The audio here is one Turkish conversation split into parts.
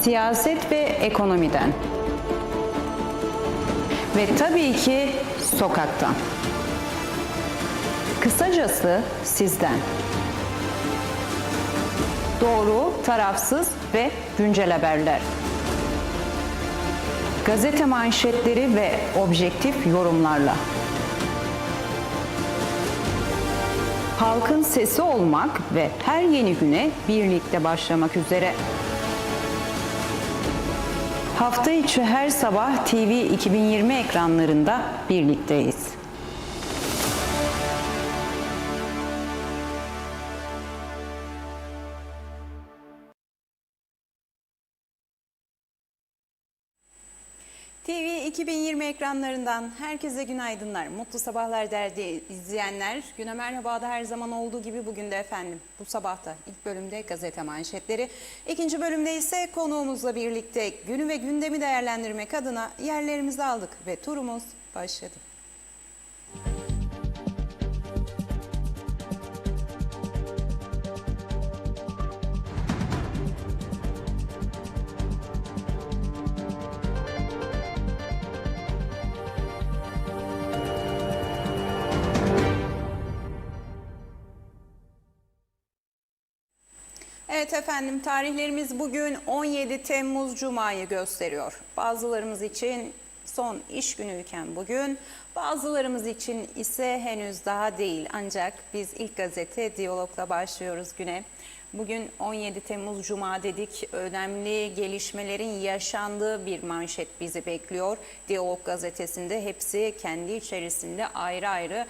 siyaset ve ekonomiden ve tabii ki sokaktan. Kısacası sizden. Doğru, tarafsız ve güncel haberler. Gazete manşetleri ve objektif yorumlarla. Halkın sesi olmak ve her yeni güne birlikte başlamak üzere. Hafta içi her sabah TV 2020 ekranlarında birlikteyiz. TV 2020 ekranlarından herkese günaydınlar, mutlu sabahlar değerli izleyenler. Güne merhabada her zaman olduğu gibi bugün de efendim bu sabahta ilk bölümde gazete manşetleri. İkinci bölümde ise konuğumuzla birlikte günü ve gündemi değerlendirmek adına yerlerimizi aldık ve turumuz başladı. Evet efendim, tarihlerimiz bugün 17 Temmuz Cuma'yı gösteriyor. Bazılarımız için son iş günüyken bugün, bazılarımız için ise henüz daha değil. Ancak biz ilk gazete Diyalog'la başlıyoruz güne. Bugün 17 Temmuz Cuma dedik. Önemli gelişmelerin yaşandığı bir manşet bizi bekliyor. Diyalog gazetesinde hepsi kendi içerisinde ayrı ayrı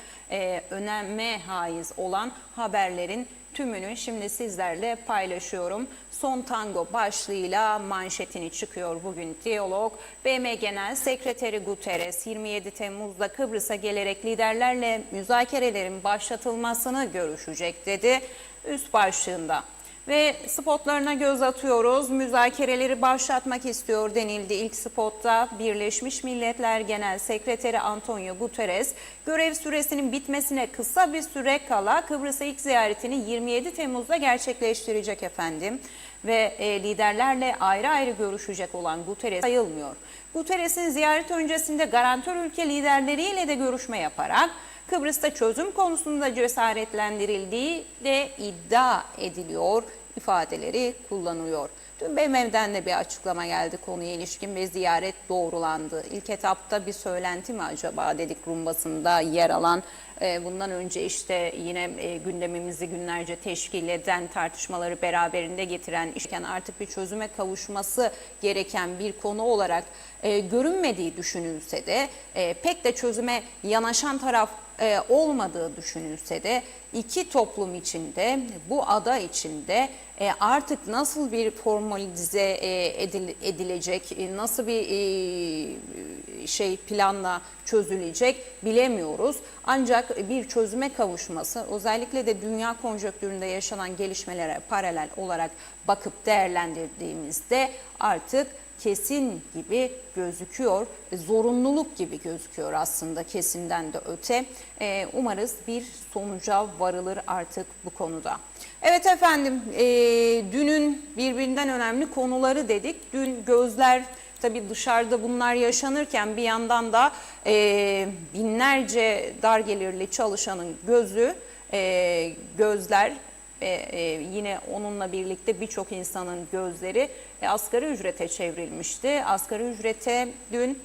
öneme haiz olan haberlerin tümünü şimdi sizlerle paylaşıyorum. Son tango başlığıyla manşetini çıkıyor bugün Diyalog. BM Genel Sekreteri Guterres 27 Temmuz'da Kıbrıs'a gelerek liderlerle müzakerelerin başlatılmasını görüşecek dedi üst başlığında. Ve spotlarına göz atıyoruz. Müzakereleri başlatmak istiyor denildi ilk spotta. Birleşmiş Milletler Genel Sekreteri Antonio Guterres, görev süresinin bitmesine kısa bir süre kala Kıbrıs'a ilk ziyaretini 27 Temmuz'da gerçekleştirecek efendim. Ve liderlerle ayrı ayrı görüşecek olan Guterres sayılmıyor. Guterres'in ziyaret öncesinde garantör ülke liderleriyle de görüşme yaparak Kıbrıs'ta çözüm konusunda cesaretlendirildiği de iddia ediliyor ifadeleri kullanılıyor. Dün BM'den de bir açıklama geldi konuya ilişkin ve ziyaret doğrulandı. İlk etapta bir söylenti mi acaba dedik Rum basında yer alan. Bundan önce işte yine gündemimizi günlerce teşkil eden, tartışmaları beraberinde getiren, işken artık bir çözüme kavuşması gereken bir konu olarak görünmediği düşünülse de pek de çözüme yanaşan taraf olmadığı düşünülse de iki toplum içinde, bu ada içinde artık nasıl bir formalize edilecek, nasıl bir planla çözülecek bilemiyoruz. Ancak bir çözüme kavuşması, özellikle de dünya konjonktüründe yaşanan gelişmelere paralel olarak bakıp değerlendirdiğimizde artık kesin gibi gözüküyor, zorunluluk gibi gözüküyor aslında kesinden de öte. Umarız bir sonuca varılır artık bu konuda. Evet efendim, dünün birbirinden önemli konuları dedik. Dün gözler tabii dışarıda bunlar yaşanırken bir yandan da binlerce dar gelirli çalışanın gözler yine onunla birlikte birçok insanın gözleri asgari ücrete çevrilmişti. Asgari ücrete dün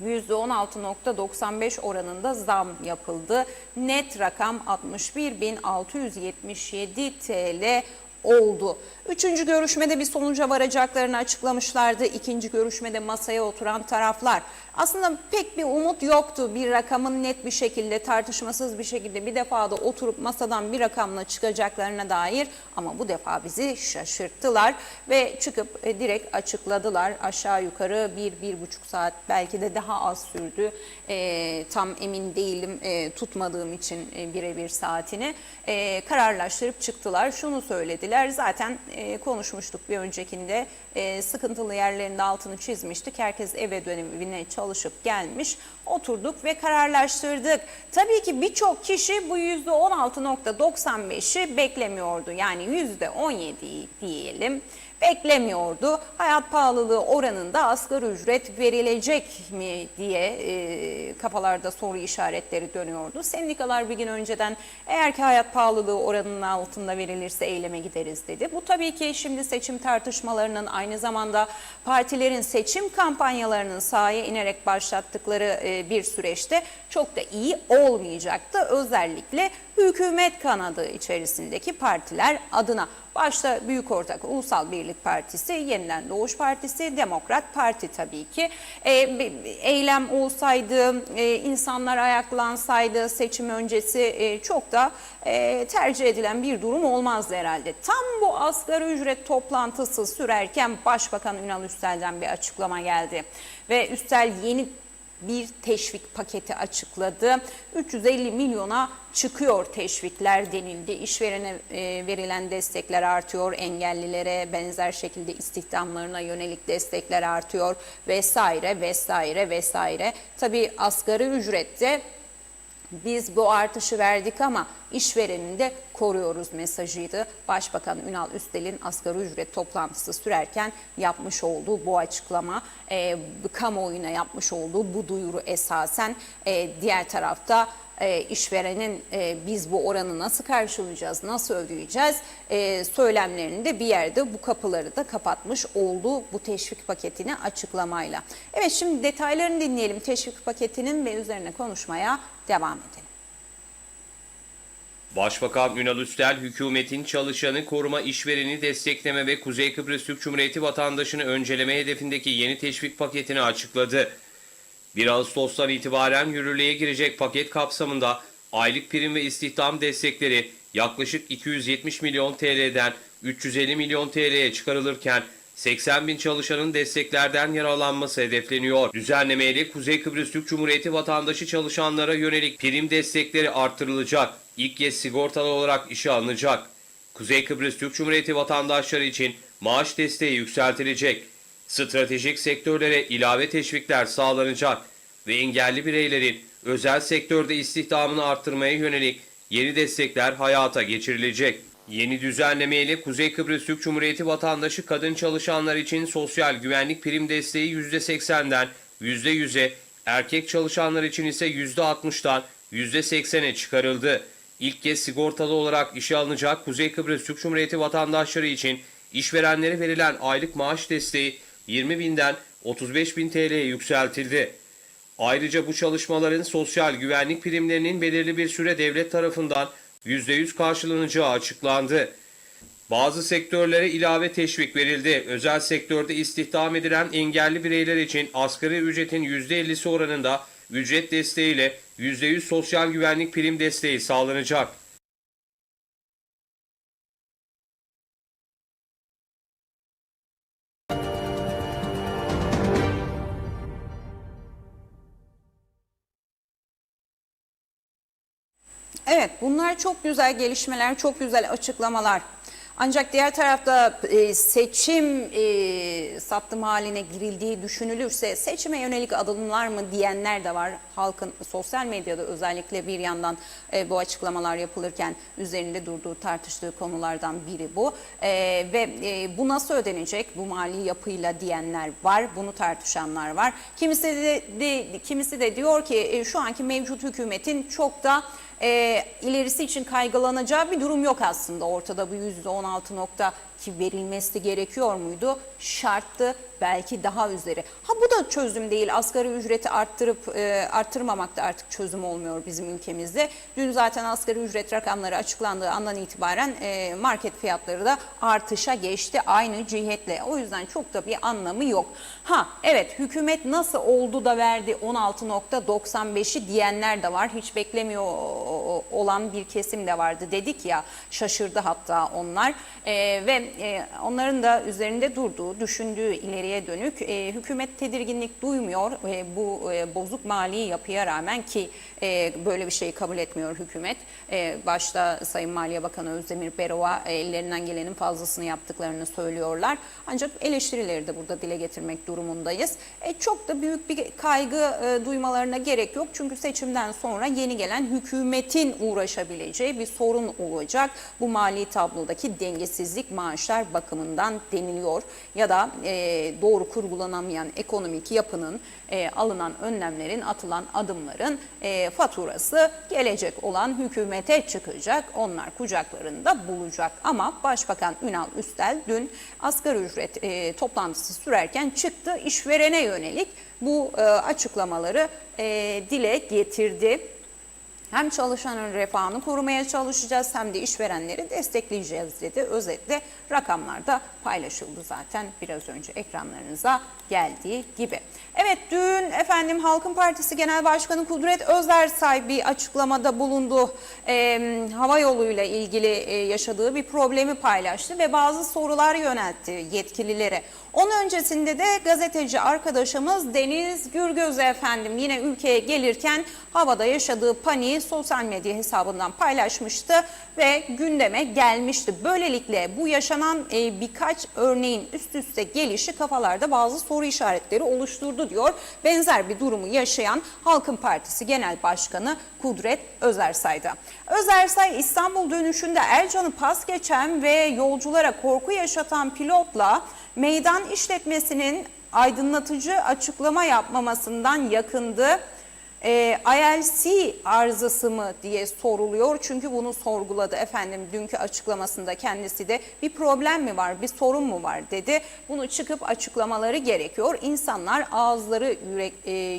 %16.95 oranında zam yapıldı. Net rakam 61.677 TL oldu. Üçüncü görüşmede bir sonuca varacaklarını açıklamışlardı. İkinci görüşmede masaya oturan taraflar. Aslında pek bir umut yoktu bir rakamın net bir şekilde, tartışmasız bir şekilde bir defada oturup masadan bir rakamla çıkacaklarına dair, ama bu defa bizi şaşırttılar ve çıkıp direkt açıkladılar. Aşağı yukarı 1-1,5 saat, belki de daha az sürdü. Tam emin değilim, tutmadığım için birebir saatini kararlaştırıp çıktılar. Şunu söylediler, zaten konuşmuştuk bir öncekinde, sıkıntılı yerlerinde altını çizmiştik. Herkes eve dönemine çalışıp gelmiş, oturduk ve kararlaştırdık. Tabii ki birçok kişi bu %16.95'i beklemiyordu. Yani %17'yi diyelim beklemiyordu. Hayat pahalılığı oranında asgari ücret verilecek mi diye kafalarda soru işaretleri dönüyordu. Sendikalar bir gün önceden eğer ki hayat pahalılığı oranının altında verilirse eyleme gideriz dedi. Bu tabii ki şimdi seçim tartışmalarının aynı zamanda partilerin seçim kampanyalarının sahaya inerek başlattıkları bir süreçte çok da iyi olmayacaktı. Özellikle hükümet kanadı içerisindeki partiler adına. Başta Büyük Ortak Ulusal Birlik Partisi, Yeniden Doğuş Partisi, Demokrat Parti tabii ki. Eylem olsaydı, insanlar ayaklansaydı seçim öncesi çok da tercih edilen bir durum olmazdı herhalde. Tam bu asgari ücret toplantısı sürerken Başbakan Ünal Üstel'den bir açıklama geldi. Ve Üstel yeni bir teşvik paketi açıkladı. 350 milyona çıkıyor teşvikler denildi. İşverene verilen destekler artıyor. Engellilere benzer şekilde istihdamlarına yönelik destekler artıyor vesaire vesaire vesaire. Tabii asgari ücrette biz bu artışı verdik ama işverenini de koruyoruz mesajıydı. Başbakan Ünal Üstel'in asgari ücret toplantısı sürerken yapmış olduğu bu açıklama, kamuoyuna yapmış olduğu bu duyuru esasen diğer tarafta işverenin biz bu oranı nasıl karşılayacağız, nasıl ödeyeceğiz söylemlerini de bir yerde bu kapıları da kapatmış oldu bu teşvik paketini açıklamayla. Evet, şimdi detaylarını dinleyelim teşvik paketinin ve üzerine konuşmaya devam edelim. Başbakan Ünal Üstel, hükümetin çalışanı koruma, işvereni destekleme ve Kuzey Kıbrıs Türk Cumhuriyeti vatandaşını önceleme hedefindeki yeni teşvik paketini açıkladı. 1 Ağustos'tan itibaren yürürlüğe girecek paket kapsamında aylık prim ve istihdam destekleri yaklaşık 270 milyon TL'den 350 milyon TL'ye çıkarılırken 80 bin çalışanın desteklerden yararlanması hedefleniyor. Düzenlemeyle Kuzey Kıbrıs Türk Cumhuriyeti vatandaşı çalışanlara yönelik prim destekleri artırılacak. İlk kez sigortalı olarak işe alınacak. Kuzey Kıbrıs Türk Cumhuriyeti vatandaşları için maaş desteği yükseltilecek. Stratejik sektörlere ilave teşvikler sağlanacak ve engelli bireylerin özel sektörde istihdamını artırmaya yönelik yeni destekler hayata geçirilecek. Yeni düzenlemeyle Kuzey Kıbrıs Türk Cumhuriyeti vatandaşı kadın çalışanlar için sosyal güvenlik prim desteği %80'den %100'e, erkek çalışanlar için ise %60'dan %80'e çıkarıldı. İlk kez sigortalı olarak işe alınacak Kuzey Kıbrıs Türk Cumhuriyeti vatandaşları için işverenlere verilen aylık maaş desteği 20 binden 35 bin TL'ye yükseltildi. Ayrıca bu çalışmaların sosyal güvenlik primlerinin belirli bir süre devlet tarafından %100 karşılanacağı açıklandı. Bazı sektörlere ilave teşvik verildi. Özel sektörde istihdam edilen engelli bireyler için asgari ücretin %50'si oranında ücret desteğiyle %100 sosyal güvenlik prim desteği sağlanacak. Evet, bunlar çok güzel gelişmeler, çok güzel açıklamalar. Ancak diğer tarafta seçim sattım haline girildiği düşünülürse seçime yönelik adımlar mı diyenler de var. Halkın sosyal medyada özellikle bir yandan bu açıklamalar yapılırken üzerinde durduğu, tartıştığı konulardan biri bu. Ve bu nasıl ödenecek bu mali yapıyla diyenler var, bunu tartışanlar var. Kimisi de diyor ki şu anki mevcut hükümetin çok da ilerisi için kaygılanacağı bir durum yok aslında. Ortada bu %16 nokta ki verilmesi gerekiyor muydu? Şarttı, belki daha üzeri. Ha, bu da çözüm değil. Asgari ücreti arttırmamak da artık çözüm olmuyor bizim ülkemizde. Dün zaten asgari ücret rakamları açıklandığı andan itibaren market fiyatları da artışa geçti aynı cihetle. O yüzden çok da bir anlamı yok. Ha evet, hükümet nasıl oldu da verdi 16.95'i diyenler de var. Hiç beklemiyor olan bir kesim de vardı dedik ya, şaşırdı hatta onlar ve onların da üzerinde durduğu, düşündüğü ileriye dönük hükümet tedirginlik duymuyor bu bozuk mali yapıya rağmen ki böyle bir şeyi kabul etmiyor hükümet. Başta Sayın Maliye Bakanı Özdemir Berova ellerinden gelenin fazlasını yaptıklarını söylüyorlar. Ancak eleştirileri de burada dile getirmek durumundayız. Çok da büyük bir kaygı duymalarına gerek yok. Çünkü seçimden sonra yeni gelen hükümetin uğraşabileceği bir sorun olacak. Bu mali tablodaki dengesizlik maaş maaşlar bakımından deniliyor. Ya da doğru kurgulanamayan ekonomik yapının, alınan önlemlerin, atılan adımların faturası gelecek olan hükümete çıkacak. Onlar kucaklarında bulacak. Ama Başbakan Ünal Üstel dün asgari ücret toplantısı sürerken çıktı, işverene yönelik bu açıklamaları dile getirdi. Hem çalışanın refahını korumaya çalışacağız hem de işverenleri destekleyeceğiz dedi. Özetle rakamlar da paylaşıldı zaten biraz önce ekranlarınıza geldiği gibi. Evet, dün efendim Halkın Partisi Genel Başkanı Kudret Özersay bir açıklamada bulundu. Hava yoluyla ilgili yaşadığı bir problemi paylaştı ve bazı sorular yöneltti yetkililere. Onun öncesinde de gazeteci arkadaşımız Deniz Gürgöz efendim yine ülkeye gelirken havada yaşadığı paniği sosyal medya hesabından paylaşmıştı ve gündeme gelmişti. Böylelikle bu yaşanan birkaç örneğin üst üste gelişi kafalarda bazı soru işaretleri oluşturdu diyor. Benzer bir durumu yaşayan Halkın Partisi Genel Başkanı Kudret Özersay'da. Özersay İstanbul dönüşünde Ercan'ı pas geçen ve yolculara korku yaşatan pilotla meydan işletmesinin aydınlatıcı açıklama yapmamasından yakındı. ILC arızası mı diye soruluyor. Çünkü bunu sorguladı efendim dünkü açıklamasında kendisi de bir problem mi var, bir sorun mu var dedi. Bunu çıkıp açıklamaları gerekiyor. İnsanlar ağızları,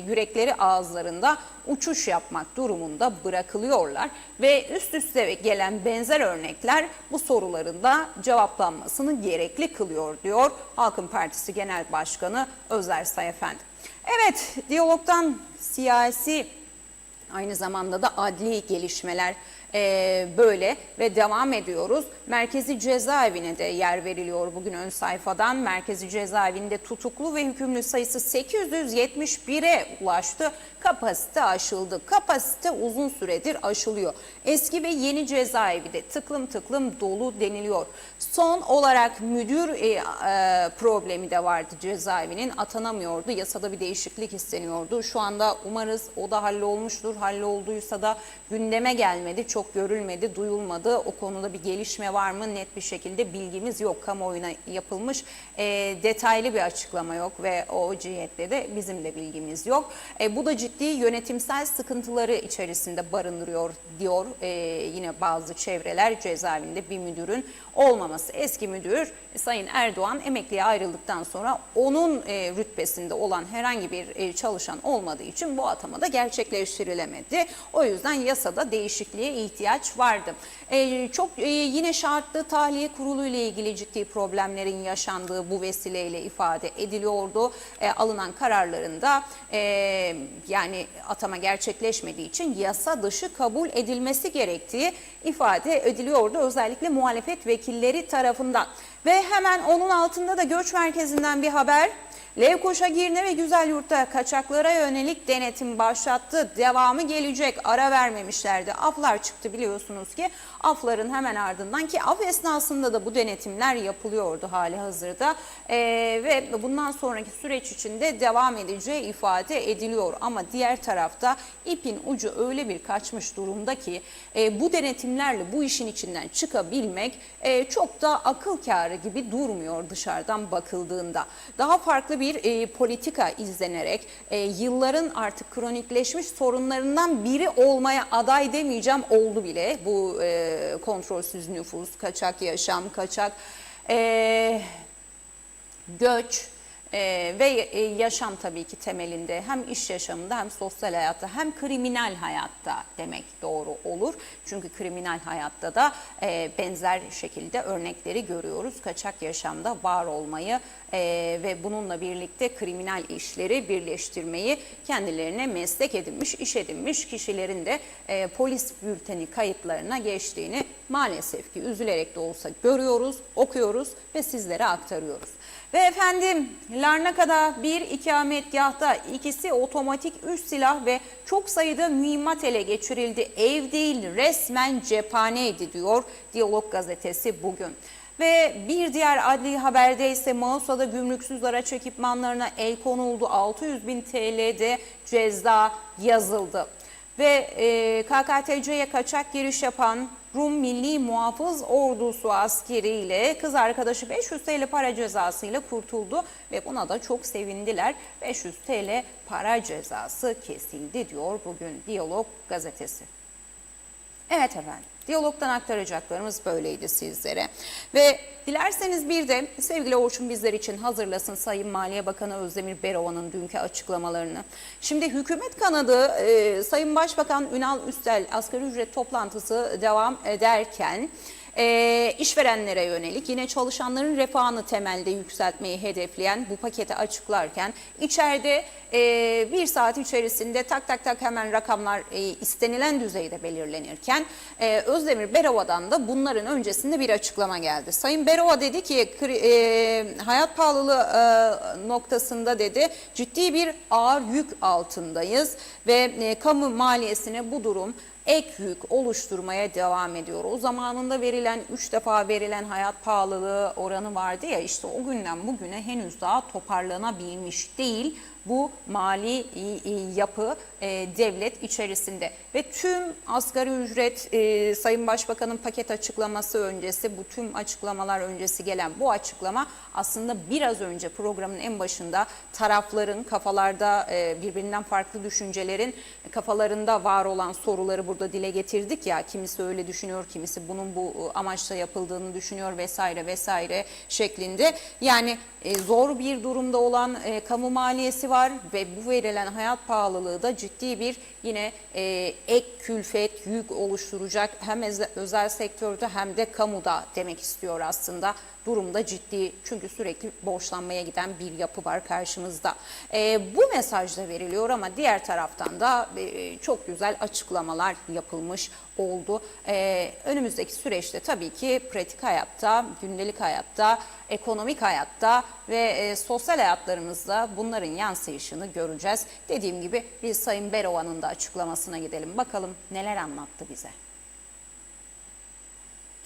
yürekleri ağızlarında uçuş yapmak durumunda bırakılıyorlar ve üst üste gelen benzer örnekler bu soruların da cevaplanmasını gerekli kılıyor diyor Halkın Partisi Genel Başkanı Özersay efendim. Evet, diyalogdan siyasi aynı zamanda da adli gelişmeler böyle ve devam ediyoruz. Merkezi Cezaevine de yer veriliyor bugün ön sayfadan. Merkezi Cezaevinde tutuklu ve hükümlü sayısı 871'e ulaştı. Kapasite aşıldı. Kapasite uzun süredir aşılıyor. Eski ve yeni cezaevi de tıklım tıklım dolu deniliyor. Son olarak müdür problemi de vardı cezaevinin. Atanamıyordu. Yasada bir değişiklik isteniyordu. Şu anda umarız o da hallolmuştur. Hallolduysa da gündeme gelmedi. Çok görülmedi, duyulmadı. O konuda bir gelişme var mı? Net bir şekilde bilgimiz yok. Kamuoyuna yapılmış detaylı bir açıklama yok ve o cihette de bizim de bilgimiz yok. Bu da ciddi yönetimsel sıkıntıları içerisinde barındırıyor diyor yine bazı çevreler. Cezaevinde bir müdürün olmaması. Eski müdür Sayın Erdoğan emekliye ayrıldıktan sonra onun rütbesinde olan herhangi bir çalışan olmadığı için bu atama da gerçekleştirilemedi. O yüzden yasada değişikliğe ihtiyaç vardı. Çok yine şartlı tahliye kurulu ile ilgili ciddi problemlerin yaşandığı bu vesileyle ifade ediliyordu. Alınan kararlarında yani atama gerçekleşmediği için yasa dışı kabul edilmesi gerektiği ifade ediliyordu. Özellikle muhalefet vekilleri tarafından. Ve hemen onun altında da göç merkezinden bir haber. Lefkoşa, Girne ve Güzelyurt'ta kaçaklara yönelik denetim başlattı. Devamı gelecek. Ara vermemişlerdi. Aflar çıktı biliyorsunuz ki. Afların hemen ardından ki af esnasında da bu denetimler yapılıyordu hali hazırda. Ve bundan sonraki süreç içinde devam edeceği ifade ediliyor. Ama diğer tarafta ipin ucu öyle bir kaçmış durumda ki bu denetimlerle bu işin içinden çıkabilmek çok da akıl kârı gibi durmuyor dışarıdan bakıldığında. Daha farklı bir politika izlenerek yılların artık kronikleşmiş sorunlarından biri olmaya aday demeyeceğim, oldu bile bu kontrolsüz nüfus, kaçak yaşam, kaçak göç ve yaşam tabii ki temelinde hem iş yaşamında hem sosyal hayatta hem kriminal hayatta demek doğru olur. Çünkü kriminal hayatta da benzer şekilde örnekleri görüyoruz. Kaçak yaşamda var olmayı ve bununla birlikte kriminal işleri birleştirmeyi kendilerine meslek edinmiş, iş edinmiş kişilerin de polis bülteni kayıtlarına geçtiğini maalesef ki üzülerek de olsa görüyoruz, okuyoruz ve sizlere aktarıyoruz. Ve efendim Larnaka'da bir ikametgahta ikisi otomatik üç silah ve çok sayıda mühimmat ele geçirildi. Ev değil resmen cephaneydi diyor Diyalog gazetesi bugün. Ve bir diğer adli haberde ise Mausa'da gümrüksüz araç ekipmanlarına el konuldu. 600.000 TL'de ceza yazıldı. Ve KKTC'ye kaçak giriş yapan Rum Milli Muhafız Ordusu askeriyle kız arkadaşı 500 TL para cezasıyla kurtuldu ve buna da çok sevindiler. 500 TL para cezası kesildi diyor bugün Diyalog gazetesi. Evet efendim, Diyalog'dan aktaracaklarımız böyleydi sizlere. Ve dilerseniz bir de sevgili Orçun bizler için hazırlasın Sayın Maliye Bakanı Özdemir Berova'nın dünkü açıklamalarını. Şimdi hükümet kanadı Sayın Başbakan Ünal Üstel asgari ücret toplantısı devam ederken işverenlere yönelik yine çalışanların refahını temelde yükseltmeyi hedefleyen bu paketi açıklarken içeride bir saat içerisinde tak tak tak hemen rakamlar istenilen düzeyde belirlenirken Özdemir Berova'dan da bunların öncesinde bir açıklama geldi. Sayın Berova dedi ki hayat pahalılığı noktasında dedi ciddi bir ağır yük altındayız ve kamu maliyesine bu durum ek yük oluşturmaya devam ediyor. O zamanında verilen 3 defa verilen hayat pahalılığı oranı vardı ya, işte o günden bugüne henüz daha toparlanabilmiş değil bu mali yapı devlet içerisinde. Ve tüm asgari ücret Sayın Başbakan'ın paket açıklaması öncesi, bu tüm açıklamalar öncesi gelen bu açıklama aslında biraz önce programın en başında tarafların kafalarda birbirinden farklı düşüncelerin kafalarında var olan soruları burada dile getirdik ya, kimisi öyle düşünüyor, kimisi bunun bu amaçla yapıldığını düşünüyor vesaire vesaire şeklinde. Yani zor bir durumda olan kamu maliyesi var ve bu verilen hayat pahalılığı da ciddi bir yine ek külfet, yük oluşturacak hem özel sektörde hem de kamuda demek istiyor aslında. Durumda ciddi, çünkü sürekli borçlanmaya giden bir yapı var karşımızda. Bu mesaj da veriliyor ama diğer taraftan da çok güzel açıklamalar yapılmış oldu. Önümüzdeki süreçte tabii ki pratik hayatta, gündelik hayatta, ekonomik hayatta ve sosyal hayatlarımızda bunların yansıyışını göreceğiz. Dediğim gibi biz Sayın Berova'nın da açıklamasına gidelim. Bakalım neler anlattı bize.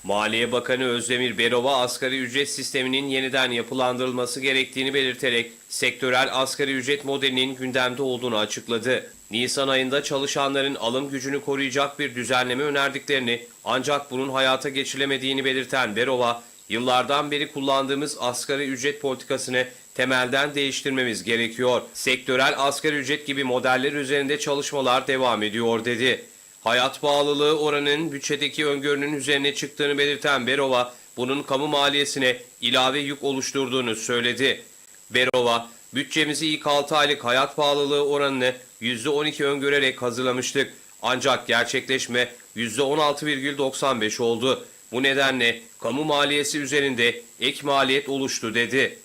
Maliye Bakanı Özdemir Berova asgari ücret sisteminin yeniden yapılandırılması gerektiğini belirterek sektörel asgari ücret modelinin gündemde olduğunu açıkladı. Nisan ayında çalışanların alım gücünü koruyacak bir düzenleme önerdiklerini ancak bunun hayata geçirilemediğini belirten Berova, yıllardan beri kullandığımız asgari ücret politikasını temelden değiştirmemiz gerekiyor. Sektörel asgari ücret gibi modeller üzerinde çalışmalar devam ediyor dedi. Hayat pahalılığı oranının bütçedeki öngörünün üzerine çıktığını belirten Berova, bunun kamu maliyesine ilave yük oluşturduğunu söyledi. Berova, bütçemizi ilk 6 aylık hayat pahalılığı oranını %12 öngörerek hazırlamıştık. Ancak gerçekleşme %16,95 oldu. Bu nedenle kamu maliyesi üzerinde ek maliyet oluştu dedi.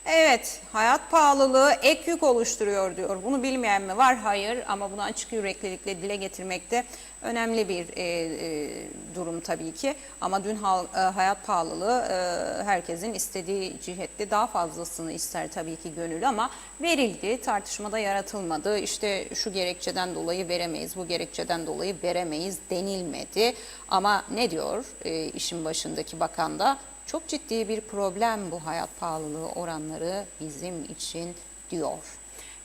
Evet, hayat pahalılığı ek yük oluşturuyor diyor. Bunu bilmeyen mi var? Hayır, ama bunu açık yüreklilikle dile getirmekte önemli bir durum tabii ki. Ama dün hayat pahalılığı herkesin istediği cihette daha fazlasını ister tabii ki gönül, ama verildi, tartışmada yaratılmadı. İşte şu gerekçeden dolayı veremeyiz, bu gerekçeden dolayı veremeyiz denilmedi. Ama ne diyor işin başındaki bakan da? Çok ciddi bir problem bu hayat pahalılığı oranları bizim için diyor.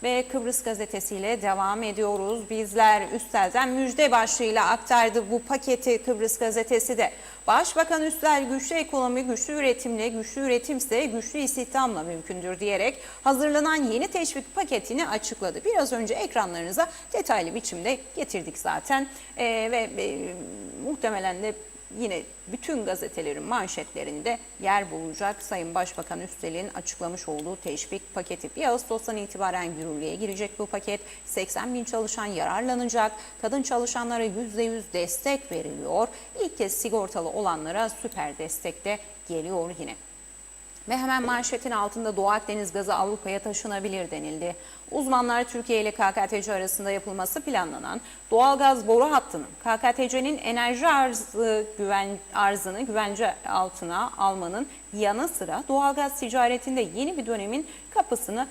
Ve Kıbrıs gazetesiyle devam ediyoruz. Bizler Üstel'den müjde başlığıyla aktardı bu paketi Kıbrıs gazetesi de. Başbakan Üstel güçlü ekonomi, güçlü üretimle, güçlü üretimse güçlü istihdamla mümkündür diyerek hazırlanan yeni teşvik paketini açıkladı. Biraz önce ekranlarınıza detaylı biçimde getirdik zaten ve muhtemelen de yine bütün gazetelerin manşetlerinde yer bulacak Sayın Başbakan Üstel'in açıklamış olduğu teşvik paketi. 1 Ağustos'tan itibaren yürürlüğe girecek bu paket. 80 bin çalışan yararlanacak. Kadın çalışanlara %100 destek veriliyor. İlk kez sigortalı olanlara süper destek de geliyor yine. Ve hemen manşetin altında Doğu Akdeniz gazı Avrupa'ya taşınabilir denildi. Uzmanlar Türkiye ile KKTC arasında yapılması planlanan doğalgaz boru hattının KKTC'nin enerji arzını güvence altına almanın yanı sıra doğalgaz ticaretinde yeni bir dönemin kapısını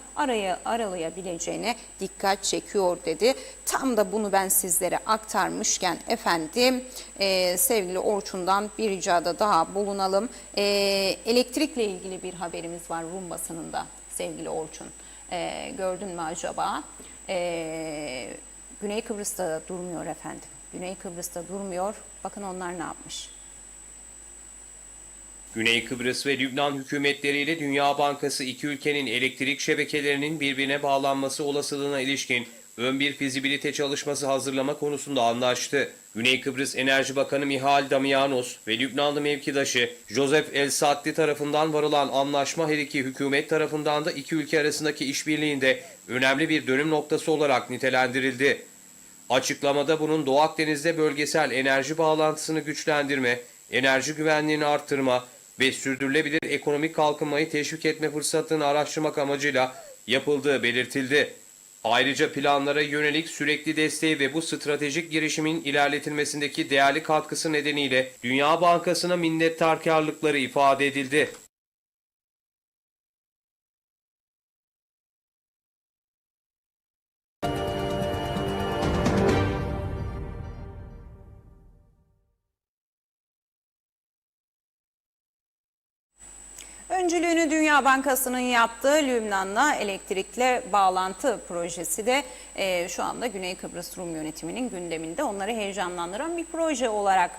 aralayabileceğine dikkat çekiyor dedi. Tam da bunu ben sizlere aktarmışken efendim sevgili Orçun'dan bir ricada daha bulunalım. Elektrikle ilgili bir haberimiz var Rum basınında sevgili Orçun. Gördün mü acaba? Güney Kıbrıs'ta da durmuyor efendim. Güney Kıbrıs'ta durmuyor. Bakın onlar ne yapmış? Güney Kıbrıs ve Lübnan hükümetleriyle Dünya Bankası iki ülkenin elektrik şebekelerinin birbirine bağlanması olasılığına ilişkin ön bir fizibilite çalışması hazırlama konusunda anlaştı. Güney Kıbrıs Enerji Bakanı Mihail Damianos ve Lübnanlı mevkidaşı Joseph El Saadli tarafından varılan anlaşma her iki hükümet tarafından da iki ülke arasındaki işbirliğinde önemli bir dönüm noktası olarak nitelendirildi. Açıklamada bunun Doğu Akdeniz'de bölgesel enerji bağlantısını güçlendirme, enerji güvenliğini artırma ve sürdürülebilir ekonomik kalkınmayı teşvik etme fırsatını araştırmak amacıyla yapıldığı belirtildi. Ayrıca planlara yönelik sürekli desteği ve bu stratejik girişimin ilerletilmesindeki değerli katkısı nedeniyle Dünya Bankası'na minnettarlıkları ifade edildi. Öncülüğünü Dünya Bankası'nın yaptığı Lübnan'la elektrikle bağlantı projesi de şu anda Güney Kıbrıs Rum yönetiminin gündeminde. Onları heyecanlandıran bir proje olarak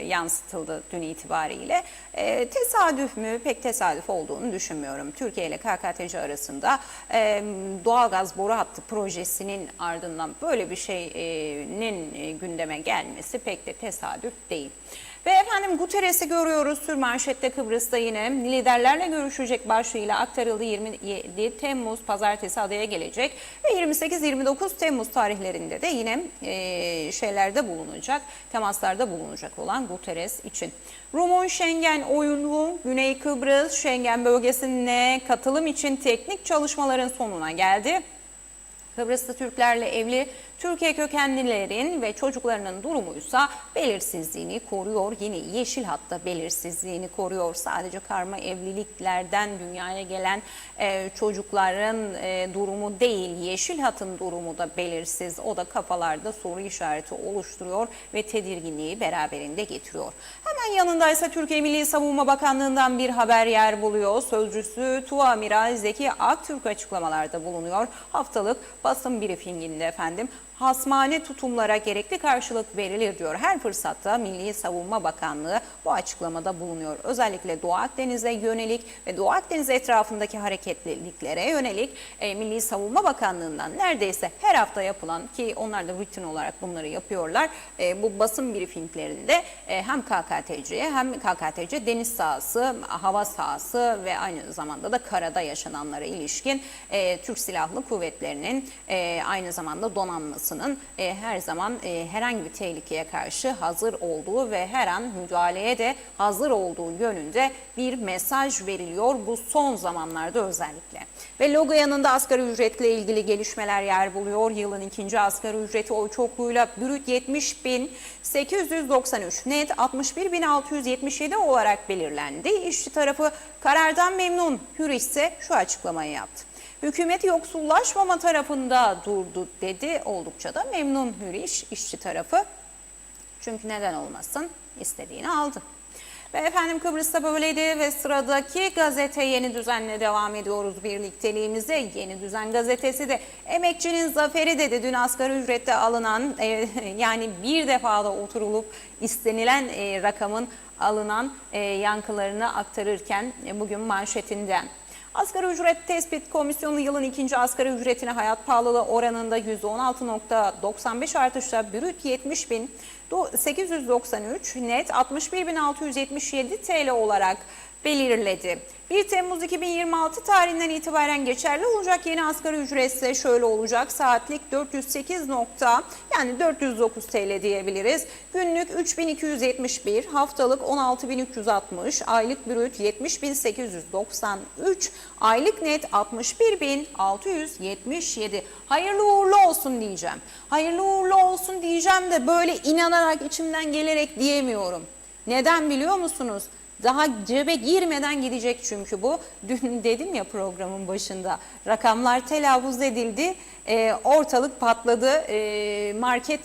yansıtıldı dün itibariyle. Tesadüf mü? Pek tesadüf olduğunu düşünmüyorum. Türkiye ile KKTC arasında doğalgaz boru hattı projesinin ardından böyle bir şeyin gündeme gelmesi pek de tesadüf değil. Ve efendim Guterres'i görüyoruz sürmanşette Kıbrıs'ta yine liderlerle görüşecek başlığıyla aktarıldı. 27 Temmuz pazartesi adaya gelecek ve 28-29 Temmuz tarihlerinde de yine şeylerde bulunacak, temaslarda bulunacak olan Guterres için. Rum'un Schengen oyunu Güney Kıbrıs Schengen bölgesine katılım için teknik çalışmaların sonuna geldi. Kıbrıslı Türklerle evli Türkiye kökenlilerin ve çocuklarının durumuysa belirsizliğini koruyor. Yine yeşil hatta belirsizliğini koruyor. Sadece karma evliliklerden dünyaya gelen çocukların durumu değil, yeşil hatın durumu da belirsiz. O da kafalarda soru işareti oluşturuyor ve tedirginliği beraberinde getiriyor. Hemen yanındaysa Türkiye Milli Savunma Bakanlığı'ndan bir haber yer buluyor. Sözcüsü Tuamiral Zeki Aktürk açıklamalarda bulunuyor. Haftalık basın briefinginde efendim. Hasmane tutumlara gerekli karşılık verilir diyor. Her fırsatta Milli Savunma Bakanlığı bu açıklamada bulunuyor. Özellikle Doğu Akdeniz'e yönelik ve Doğu Akdeniz etrafındaki hareketliliklere yönelik Milli Savunma Bakanlığı'ndan neredeyse her hafta yapılan ki onlar da rutin olarak bunları yapıyorlar. Bu basın briefinglerinde hem KKTC'ye hem KKTC deniz sahası, hava sahası ve aynı zamanda da karada yaşananlara ilişkin Türk Silahlı Kuvvetleri'nin aynı zamanda donanması her zaman herhangi bir tehlikeye karşı hazır olduğu ve her an müdahaleye de hazır olduğu yönünde bir mesaj veriliyor bu son zamanlarda özellikle. Ve logo yanında asgari ücretle ilgili gelişmeler yer buluyor. Yılın ikinci asgari ücreti oy çokluğuyla brüt 70.893, net 61.677 olarak belirlendi. İşçi tarafı karardan memnun. Hürriş ise şu açıklamayı yaptı. Hükümet yoksullaşmama tarafında durdu dedi. Oldukça da memnun Hürriş işçi tarafı. Çünkü neden olmasın, istediğini aldı. Ve efendim Kıbrıs'ta böyleydi ve sıradaki gazete Yeni Düzen'le devam ediyoruz birlikteliğimize. Yeni Düzen gazetesi de emekçinin zaferi dedi. Dün asgari ücrette alınan yani bir defada oturulup istenilen rakamın alınan yankılarını aktarırken bugün manşetinden. Asgari ücret tespit komisyonu yılın ikinci asgari ücretine hayat pahalılığı oranında %16.95 artışla brüt 70.893, net 61.677 TL olarak belirledi. 1 Temmuz 2026 tarihinden itibaren geçerli olacak yeni asgari ücret ise şöyle olacak. Saatlik 408 yani 409 TL diyebiliriz. Günlük 3271, haftalık 16360, aylık brüt 70.893, aylık net 61.677. Hayırlı uğurlu olsun diyeceğim. Hayırlı uğurlu olsun diyeceğim de böyle inanarak içimden gelerek diyemiyorum. Neden biliyor musunuz? Daha cebe girmeden gidecek çünkü bu. Dün dedim ya programın başında, rakamlar telaffuz edildi, ortalık patladı, market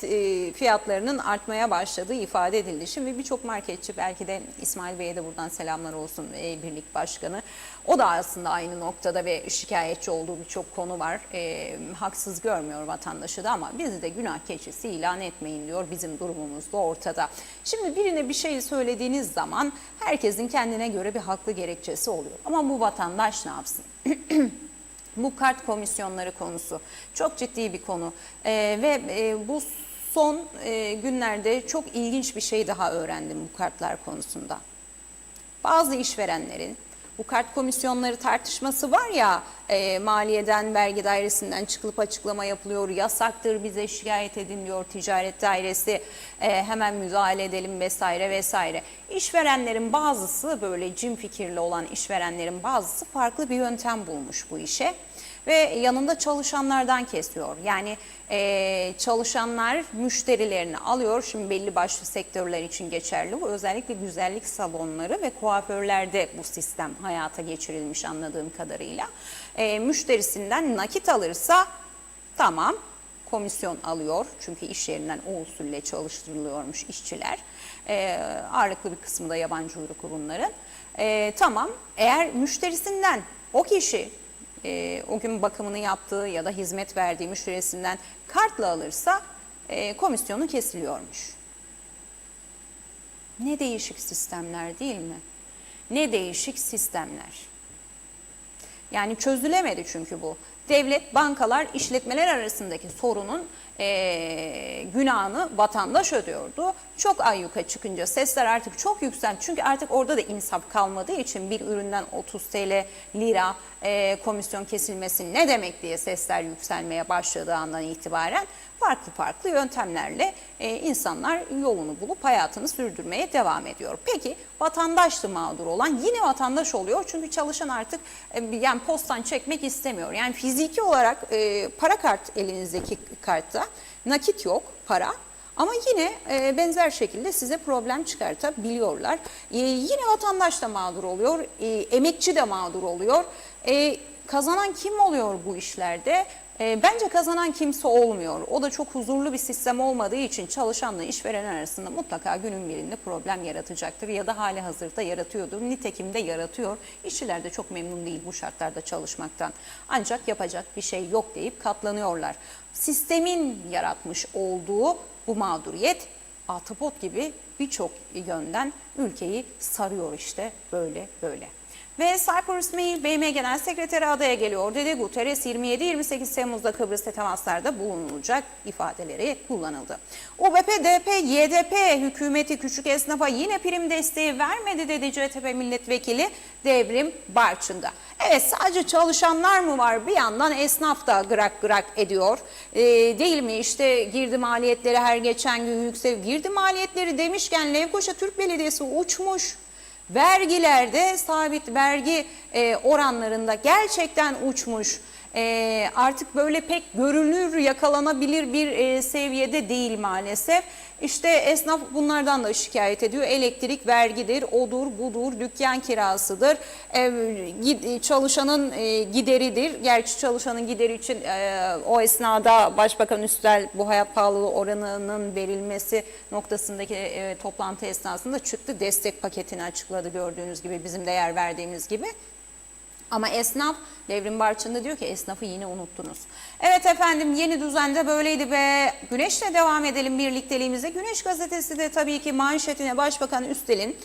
fiyatlarının artmaya başladığı ifade edildi. Şimdi birçok marketçi, belki de İsmail Bey'e de buradan selamlar olsun, birlik başkanı, o da aslında aynı noktada ve şikayetçi olduğu birçok konu var. Haksız görmüyor vatandaşı da, ama bizi de günah keçisi ilan etmeyin diyor, bizim durumumuz da ortada. Şimdi birine bir şey söylediğiniz zaman herkesin kendine göre bir haklı gerekçesi oluyor. Ama bu vatandaş ne yapsın? Bu kart komisyonları konusu çok ciddi bir konu. Bu son günlerde çok ilginç bir şey daha öğrendim bu kartlar konusunda. Bazı işverenlerin bu kart komisyonları tartışması var ya, maliyeden, vergi dairesinden çıkılıp açıklama yapılıyor, yasaktır, bize şikayet edin diyor ticaret dairesi, hemen müdahale edelim vesaire vesaire. İşverenlerin bazısı, böyle cin fikirli olan işverenlerin bazısı farklı bir yöntem bulmuş bu işe. Ve yanında çalışanlardan kesiyor. Yani çalışanlar müşterilerini alıyor. Şimdi belli başlı sektörler için geçerli bu. Özellikle güzellik salonları ve kuaförlerde bu sistem hayata geçirilmiş anladığım kadarıyla. Müşterisinden nakit alırsa tamam, komisyon alıyor. Çünkü iş yerinden o usulle çalıştırılıyormuş işçiler. Ağırlıklı bir kısmı da yabancı uyruklu bunların. Tamam, eğer müşterisinden o kişi o gün bakımını yaptığı ya da hizmet verdiği müşterisinden kartla alırsa komisyonu kesiliyormuş. Ne değişik sistemler değil mi? Ne değişik sistemler. Yani çözülemedi çünkü bu. Devlet, bankalar, işletmeler arasındaki sorunun günahını vatandaş ödüyordu. Çok ayyuka çıkınca sesler artık çok yükseldi. Çünkü artık orada da insaf kalmadığı için bir üründen 30 TL lira komisyon kesilmesi ne demek diye sesler yükselmeye başladığı andan itibaren farklı yöntemlerle insanlar yolunu bulup hayatını sürdürmeye devam ediyor. Peki vatandaş da mağdur olan yine vatandaş oluyor. Çünkü çalışan artık yani postan çekmek istemiyor. Yani fiziki olarak para kart, elinizdeki kartta nakit yok, para. Ama yine benzer şekilde size problem çıkartabiliyorlar. Yine vatandaş da mağdur oluyor, emekçi de mağdur oluyor. Kazanan kim oluyor bu işlerde? Bence kazanan kimse olmuyor. O da çok huzurlu bir sistem olmadığı için çalışanla işveren arasında mutlaka günün birinde problem yaratacaktır. Ya da hali hazırda yaratıyordur. Nitekim de yaratıyor. İşçiler de çok memnun değil bu şartlarda çalışmaktan. Ancak yapacak bir şey yok deyip katlanıyorlar. Sistemin yaratmış olduğu bu mağduriyet ahtapot gibi birçok yönden ülkeyi sarıyor işte böyle. Ve Cyprus Mail BM Genel Sekreteri adaya geliyor dedi. Guterres 27-28 Temmuz'da Kıbrıs'ta temaslarda bulunulacak ifadeleri kullanıldı. UBP, DP, YDP hükümeti küçük esnafa yine prim desteği vermedi dedi CHP milletvekili Devrim Barçın'da. Evet, sadece çalışanlar mı var? Bir yandan esnaf da gırak ediyor. Değil mi? İşte girdi maliyetleri her geçen gün yükseliyor. Girdi maliyetleri demişken Lefkoşa Türk Belediyesi uçmuş. Vergilerde, sabit vergi oranlarında gerçekten uçmuş. Artık böyle pek görünür, yakalanabilir bir seviyede değil maalesef. İşte esnaf bunlardan da şikayet ediyor. Elektrik vergidir, odur, budur, dükkan kirasıdır, çalışanın gideridir. Gerçi çalışanın gideri için o esnada Başbakan Üstel bu hayat pahalılığı oranının verilmesi noktasındaki toplantı esnasında çıktı. Destek paketini açıkladı, gördüğünüz gibi, bizim de yer verdiğimiz gibi. Ama esnaf, Devrim Barçın'da diyor ki esnafı yine unuttunuz. Evet efendim, yeni düzende böyleydi ve Güneş'le devam edelim birlikteliğimize. Güneş gazetesi de tabii ki manşetine Başbakan Üstel'in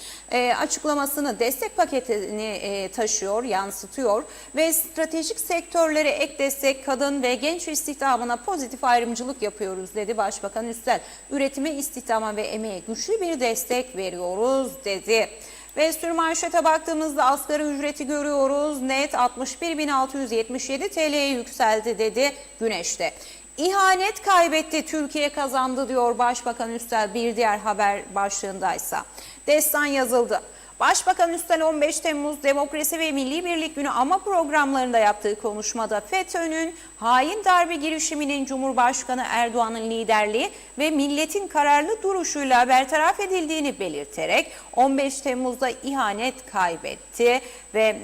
açıklamasını, destek paketini taşıyor, yansıtıyor. Ve stratejik sektörlere ek destek, kadın ve genç istihdamına pozitif ayrımcılık yapıyoruz dedi Başbakan Üstel. Üretime, istihdama ve emeğe güçlü bir destek veriyoruz dedi. Ve sürü manşete baktığımızda asgari ücreti görüyoruz. Net 61.677 TL'ye yükseldi dedi Güneş'te. İhanet kaybetti, Türkiye kazandı diyor Başbakan Üstel bir diğer haber başlığındaysa. Destan yazıldı. Başbakan Üstel 15 Temmuz Demokrasi ve Milli Birlik Günü ama programlarında yaptığı konuşmada FETÖ'nün hain darbe girişiminin Cumhurbaşkanı Erdoğan'ın liderliği ve milletin kararlı duruşuyla bertaraf edildiğini belirterek 15 Temmuz'da ihanet kaybetti ve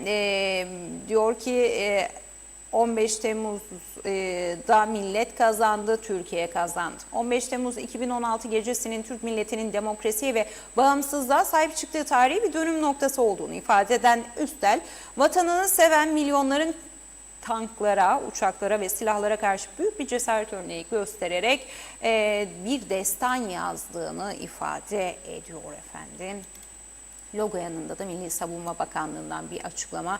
diyor ki 15 Temmuz'da millet kazandı, Türkiye kazandı. 15 Temmuz 2016 gecesinin Türk milletinin demokrasiye ve bağımsızlığa sahip çıktığı tarihi bir dönüm noktası olduğunu ifade eden Üstel, vatanını seven milyonların tanklara, uçaklara ve silahlara karşı büyük bir cesaret örneği göstererek bir destan yazdığını ifade ediyor efendim. Logo yanında da Milli Savunma Bakanlığı'ndan bir açıklama,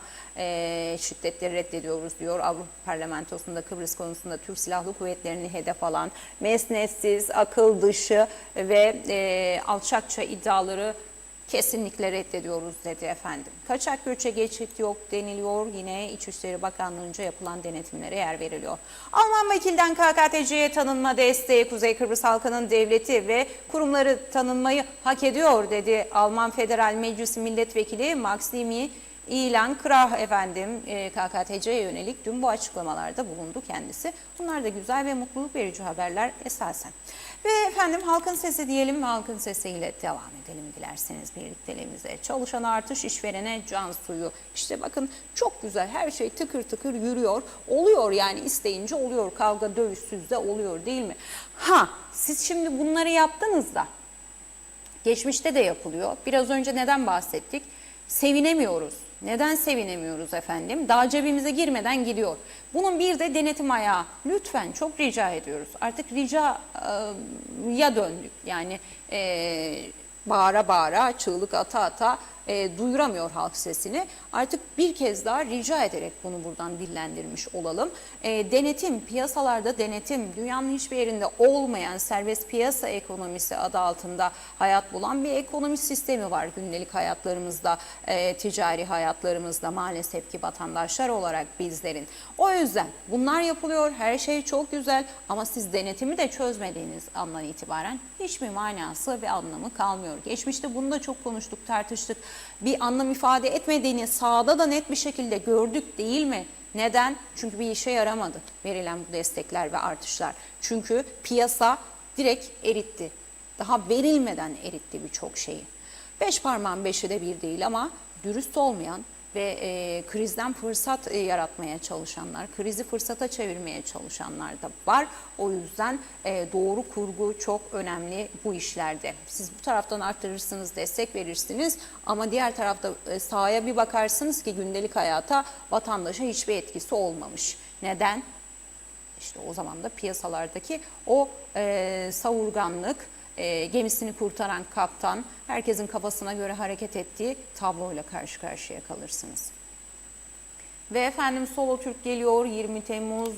şiddetleri reddediyoruz diyor. Avrupa Parlamentosu'nda Kıbrıs konusunda Türk Silahlı Kuvvetleri'ni hedef alan mesnetsiz, akıl dışı ve alçakça iddiaları kesinlikle reddediyoruz dedi efendim. Kaçak göçe geçit yok deniliyor. Yine İçişleri Bakanlığı'nca yapılan denetimlere yer veriliyor. Alman vekilden KKTC'ye tanınma desteği, Kuzey Kıbrıs halkının devleti ve kurumları tanınmayı hak ediyor dedi. Alman Federal Meclisi Milletvekili Maximi İlan Krah efendim KKTC'ye yönelik dün bu açıklamalarda bulundu kendisi. Bunlar da güzel ve mutluluk verici haberler esasen. Ve efendim halkın sesi diyelim ve halkın sesiyle devam edelim dilerseniz birlikteliğimize. Çalışan artış, işverene can suyu. İşte bakın çok güzel, her şey tıkır tıkır yürüyor. Oluyor yani, isteyince oluyor. Kavga dövüşsüz de oluyor değil mi? Siz şimdi bunları yaptınız da geçmişte de yapılıyor. Biraz önce neden bahsettik? Sevinemiyoruz. Neden sevinemiyoruz efendim? Daha cebimize girmeden gidiyor. Bunun bir de denetim ayağı. Lütfen çok rica ediyoruz. Artık ricaya döndük. Yani bağıra bağıra, çığlık ata ata duyuramıyor halk sesini. Artık bir kez daha rica ederek bunu buradan dillendirmiş olalım. Denetim, piyasalarda denetim, dünyanın hiçbir yerinde olmayan serbest piyasa ekonomisi adı altında hayat bulan bir ekonomi sistemi var gündelik hayatlarımızda, ticari hayatlarımızda maalesef ki vatandaşlar olarak bizlerin. O yüzden bunlar yapılıyor, her şey çok güzel ama siz denetimi de çözmediğiniz andan itibaren hiçbir manası ve anlamı kalmıyor. Geçmişte bunu da çok konuştuk, tartıştık. Bir anlam ifade etmediğini sahada da net bir şekilde gördük değil mi? Neden? Çünkü bir işe yaramadı verilen bu destekler ve artışlar. Çünkü piyasa direkt eritti. Daha verilmeden eritti birçok şeyi. Beş parmağın beşi de bir değil ama dürüst olmayan ve krizden fırsat yaratmaya çalışanlar, krizi fırsata çevirmeye çalışanlar da var. O yüzden doğru kurgu çok önemli bu işlerde. Siz bu taraftan arttırırsınız, destek verirsiniz ama diğer tarafta sahaya bir bakarsınız ki gündelik hayata, vatandaşa hiçbir etkisi olmamış. Neden? İşte o zaman da piyasalardaki o savurganlık, gemisini kurtaran kaptan, herkesin kafasına göre hareket ettiği tabloyla karşı karşıya kalırsınız. Ve efendim Solo Türk geliyor. 20 Temmuz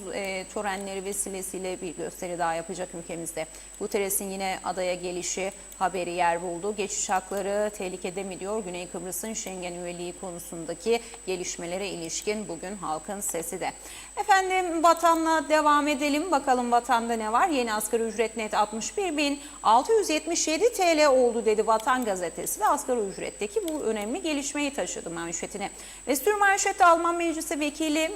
törenleri vesilesiyle bir gösteri daha yapacak ülkemizde. Guterres'in yine adaya gelişi haberi yer buldu. Geçiş hakları tehlikede mi diyor. Güney Kıbrıs'ın Schengen üyeliği konusundaki gelişmelere ilişkin bugün halkın sesi de. Efendim vatanla devam edelim. Bakalım vatanda ne var? Yeni asgari ücret net 61.677 TL oldu dedi Vatan Gazetesi ve asgari ücretteki bu önemli gelişmeyi taşıdı manşetine. Ve sürmanşette Alman Meclisi Vekili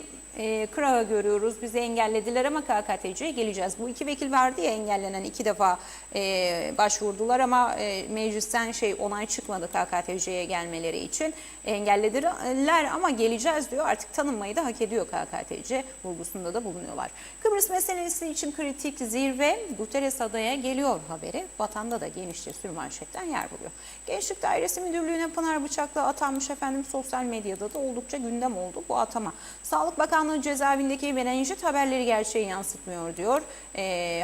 Krah'ı görüyoruz. Bizi engellediler ama KKTC'ye geleceğiz. Bu iki vekil vardı ya, engellenen, 2 defa başvurdular ama meclisten onay çıkmadı KKTC'ye gelmeleri için. Engellediler ama geleceğiz diyor. Artık tanınmayı da hak ediyor KKTC vurgusunda da bulunuyorlar. Kıbrıs meselesi için kritik zirve, Guterres adaya geliyor haberi. Vatanda da genişçe sürmanşetten yer buluyor. Gençlik Dairesi Müdürlüğü'ne Pınar Bıçaklı atanmış efendim, sosyal medyada da oldukça gündem oldu bu atama. Sağlık Bakanlığı cezaevindeki menenjit haberleri gerçeği yansıtmıyor diyor.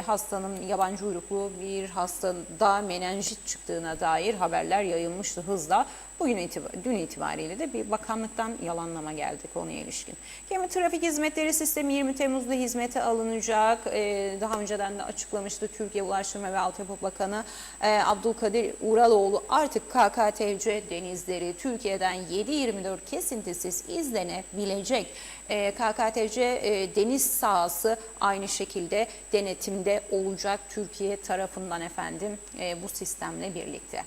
Hastanın yabancı uyruklu bir hastada menenjit çıktığına dair haberler yayılmıştı hızla. Dün itibariyle de bir bakanlıktan yalanlama geldi konuya ilişkin. Gemi trafik hizmetleri sistemi 20 Temmuz'da hizmete alınacak. Daha önceden de açıklamıştı Türkiye Ulaştırma ve Altyapı Bakanı Abdülkadir Uraloğlu. Artık KKTC denizleri Türkiye'den 7/24 kesintisiz izlenebilecek. KKTC deniz sahası aynı şekilde denetimde olacak Türkiye tarafından efendim bu sistemle birlikte.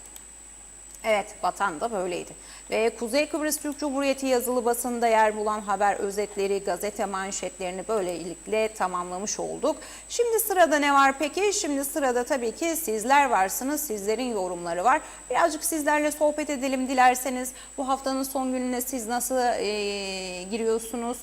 Evet, Vatan da böyleydi. Ve Kuzey Kıbrıs Türk Cumhuriyeti yazılı basında yer bulan haber özetleri, gazete manşetlerini böylelikle tamamlamış olduk. Şimdi sırada ne var peki? Şimdi sırada tabii ki sizler varsınız, sizlerin yorumları var. Birazcık sizlerle sohbet edelim dilerseniz. Bu haftanın son gününe siz nasıl giriyorsunuz?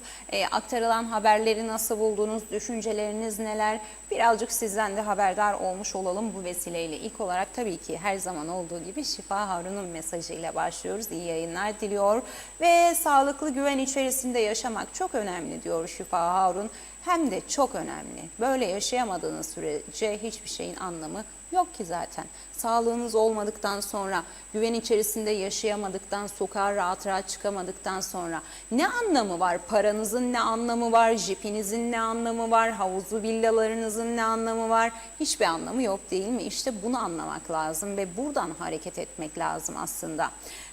Aktarılan haberleri nasıl buldunuz? Düşünceleriniz neler? Birazcık sizden de haberdar olmuş olalım bu vesileyle. İlk olarak tabii ki her zaman olduğu gibi Şifa Harun'un mesajıyla başlıyoruz. İyi yayınlar diliyor ve sağlıklı güven içerisinde yaşamak çok önemli diyor Şifa Harun. Hem de çok önemli. Böyle yaşayamadığınız sürece hiçbir şeyin anlamı yok ki zaten. Sağlığınız olmadıktan sonra, güven içerisinde yaşayamadıktan, sokağa rahat rahat çıkamadıktan sonra ne anlamı var? Paranızın ne anlamı var? Jipinizin ne anlamı var? Havuzlu villalarınızın ne anlamı var? Hiçbir anlamı yok değil mi? İşte bunu anlamak lazım ve buradan hareket etmek lazım aslında.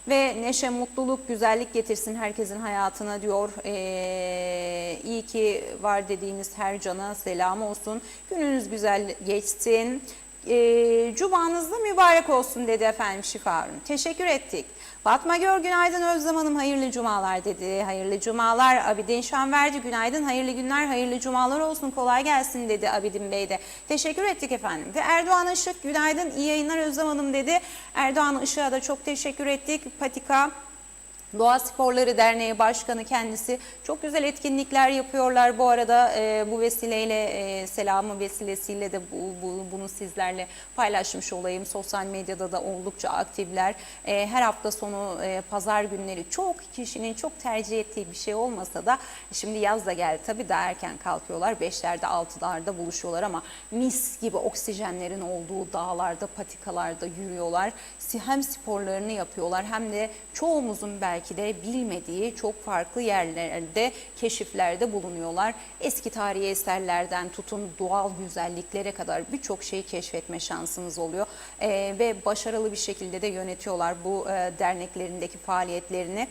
Ve neşe, mutluluk, güzellik getirsin herkesin hayatına diyor. İyi ki var dediğiniz her cana selam olsun. Gününüz güzel geçsin. Cumanız da mübarek olsun dedi efendim Şifa Harun. Teşekkür ettik. Fatma Gör günaydın Özlem Hanım hayırlı cumalar dedi. Hayırlı cumalar. Abidin Şanverdi günaydın hayırlı günler hayırlı cumalar olsun kolay gelsin dedi Abidin Bey de. Teşekkür ettik efendim. Ve Erdoğan Işık günaydın iyi yayınlar Özlem Hanım dedi. Erdoğan Işık'a da çok teşekkür ettik. Patika Doğa Sporları Derneği Başkanı kendisi çok güzel etkinlikler yapıyorlar. Bu arada bu vesileyle selamı vesilesiyle de bunu sizlerle paylaşmış olayım. Sosyal medyada da oldukça aktifler. Her hafta sonu pazar günleri çok kişinin çok tercih ettiği bir şey olmasa da şimdi yaz da geldi tabii daha erken kalkıyorlar. 5'lerde 6'larda buluşuyorlar ama mis gibi oksijenlerin olduğu dağlarda patikalarda yürüyorlar. Hem sporlarını yapıyorlar hem de çoğumuzun belki de bilmediği çok farklı yerlerde, keşiflerde bulunuyorlar. Eski tarihi eserlerden tutun doğal güzelliklere kadar birçok şeyi keşfetme şansımız oluyor. Ve başarılı bir şekilde de yönetiyorlar bu derneklerindeki faaliyetlerini.